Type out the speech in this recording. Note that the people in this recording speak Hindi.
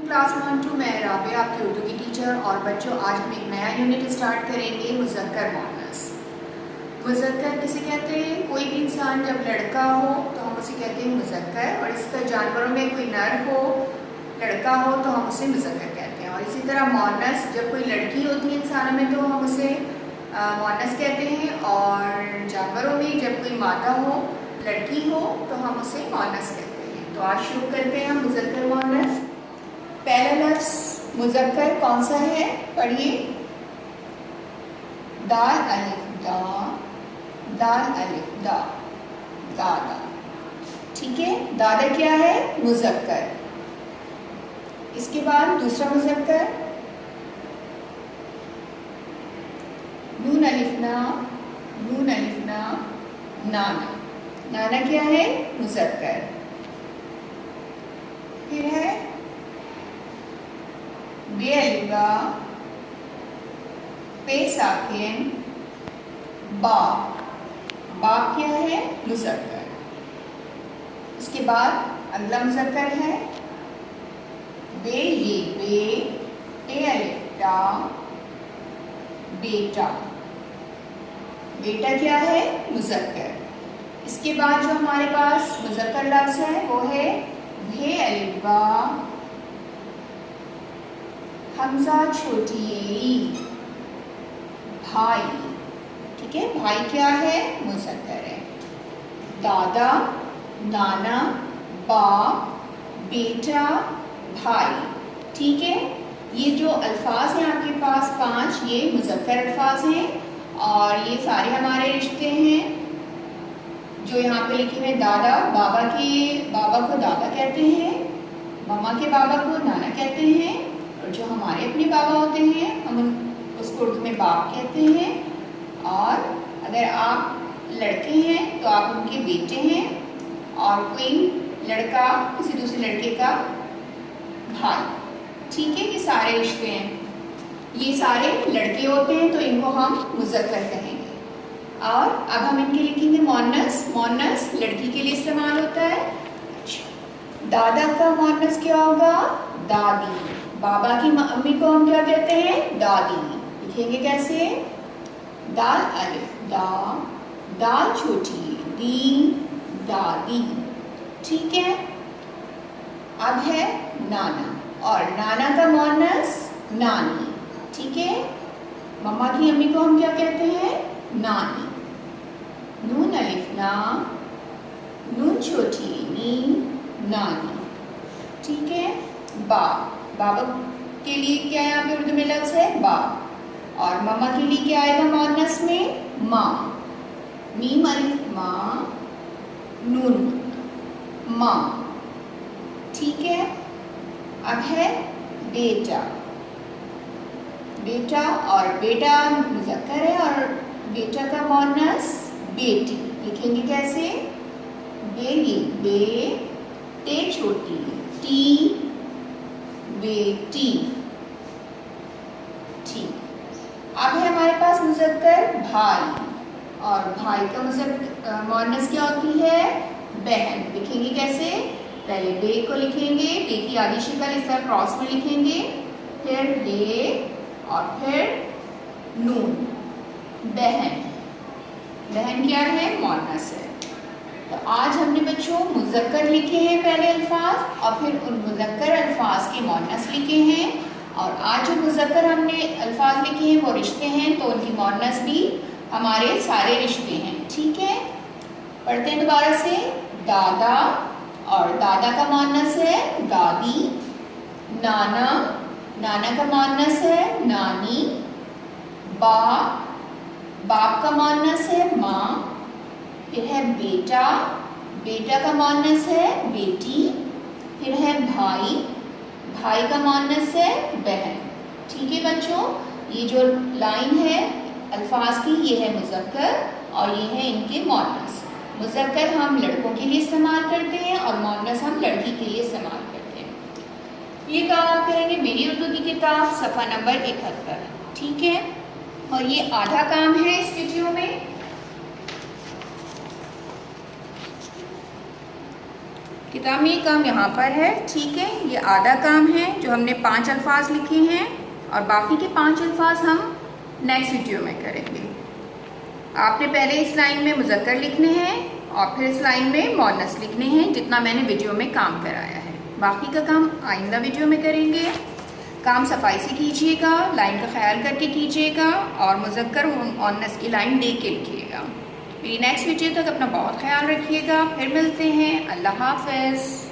क्लास 1 2 मैं राबिया आपकी उर्दू की टीचर। और बच्चों, आज हम एक नया यूनिट स्टार्ट करेंगे, मुज़क्कर मुअन्नस। मुज़क्कर किसे कहते हैं? कोई भी इंसान जब लड़का हो तो हम उसे कहते हैं मुज़क्कर, और इसका जानवरों में कोई नर हो, लड़का हो तो हम उसे मुज़क्कर कहते हैं। और इसी तरह मुअन्नस, जब कोई लड़की होती है इंसानों में तो हम उसे मुअन्नस कहते हैं, और जानवरों में जब कोई मादा हो, लड़की हो तो हम उसे मुअन्नस कहते हैं। तो आज शुरू करते हैं हम मुज़क्कर मुअन्नस। पहला लफ्ज़ मुज़क्कर कौन सा है? पढ़िए। दाल अलिफ दा, दाल अलिफ दा, दादा। ठीक है, दादा क्या है? मुज़क्कर। इसके बाद दूसरा मुज़क्कर नून अलिफ ना, नून अलिफ ना, नाना। नाना क्या है? मुज़क्कर। फिर है बे अलिफ बा, पे साकिन, बा। बा क्या है? मुज़क्कर। उसके बाद अगला मुज़क्कर है बे ये बे, टे अलिफ टा, बेटा। बेटा क्या है? मुज़क्कर। इसके बाद जो हमारे पास मुज़क्कर लफ्ज़ है वो है भे अलिफ बा, हमजा छोटी ए, भाई। ठीक है, भाई क्या है? मुज़क्कर है। दादा, नाना, बाप, बेटा, भाई। ठीक है, ये जो अल्फाज हैं आपके पास 5, ये मुज़क्कर अल्फाज हैं, और ये सारे हमारे रिश्ते हैं जो यहाँ पे लिखे हुए। दादा, बाबा को दादा कहते हैं, मम्मा के बाबा को नाना कहते हैं, और जो हमारे अपने बाबा होते हैं हम उसको उर्दू में बाप कहते हैं। और अगर आप लड़के हैं तो आप उनके बेटे हैं, और कोई लड़का किसी दूसरे लड़के का भाई। ठीक है, ये सारे रिश्ते हैं, ये सारे लड़के होते हैं तो इनको हम मुज़क्कर कहेंगे। और अब हम इनके लिखेंगे मुअन्नस। मुअन्नस लड़की के लिए इस्तेमाल होता है। दादा का मुअन्नस क्या होगा? दादी। बाबा की मम्मी को हम क्या कहते हैं? दादी। लिखेंगे कैसे? दाल अलिफ दा, दाल छोटी दी, दादी। ठीक है, अब है नाना, और नाना का मुअन्नस नानी। ठीक है, मम्मा की अम्मी को हम क्या कहते हैं? नानी। नून अलिफ ना, नून छोटी नी, नानी। ठीक है, बाप। बाबा के लिए क्या यहाँ पे उर्दू में लफ्ज़ है? बाप। और मम्मा के लिए क्या आएगा मुअन्नस में? माँ। मीम अलिफ माँ, नून माँ। ठीक है, अब है बेटा। बेटा, और बेटा मुज़क्कर है, और बेटा का मुअन्नस बेटी। लिखेंगे कैसे? बे, टे छोटी टी, बेटी। ठीक, अब है हमारे पास मुज़क्कर भाई, और भाई का मुअन्नस क्या होती है? बहन। लिखेंगे कैसे? पहले बे को लिखेंगे, बे की आधी शक्ल इस तरह क्रॉस में लिखेंगे, फिर हे, और फिर नून। बहन। बहन क्या है? मुअन्नस है। तो आज हमने बच्चों मुज़क्कर लिखे हैं पहले अल्फाज, और फिर उन मुज़क्कर अल्फाज के मुअन्नस लिखे हैं। और आज जो मुज़क्कर हमने अल्फाज लिखे हैं वो रिश्ते हैं, तो उनकी मुअन्नस भी हमारे सारे रिश्ते हैं। ठीक है, पढ़ते हैं दोबारा से। दादा, और दादा का मुअन्नस है दादी। नाना, नाना का मुअन्नस है नानी। बाप, बाप का मुअन्नस है माँ। फिर है बेटा, बेटा का मुअन्नस है बेटी। फिर है भाई, भाई का मुअन्नस है बहन। ठीक है बच्चों, ये जो लाइन है अल्फाज की, ये है मुज़क्कर, और ये है इनके मुअन्नस। मुज़क्कर हम लड़कों के लिए इस्तेमाल करते हैं, और मुअन्नस हम लड़की के लिए इस्तेमाल करते हैं। ये काम आप करेंगे मेरी उर्दू की किताब सफ़ा नंबर 71। ठीक है, और ये आधा काम है इस वीडियो में। कम ही कम यहाँ पर है, ठीक है। ये आधा काम है जो हमने 5 अल्फाज लिखे हैं और बाकी के 5 अल्फाज हम नेक्स्ट वीडियो में करेंगे। आपने पहले इस लाइन में मुज़क्कर लिखने हैं और फिर इस लाइन में मुअन्नस लिखने हैं, जितना मैंने वीडियो में काम कराया है। बाकी का काम आइंदा वीडियो में करेंगे। काम सफाई से कीजिएगा, लाइन का ख्याल करके कीजिएगा और मुज़क्कर मुअन्नस की लाइन देख के लिखिएगा। मेरी नेक्स्ट वीडियो तक अपना बहुत ख्याल रखिएगा। फिर मिलते हैं। अल्लाह हाफ़िज़।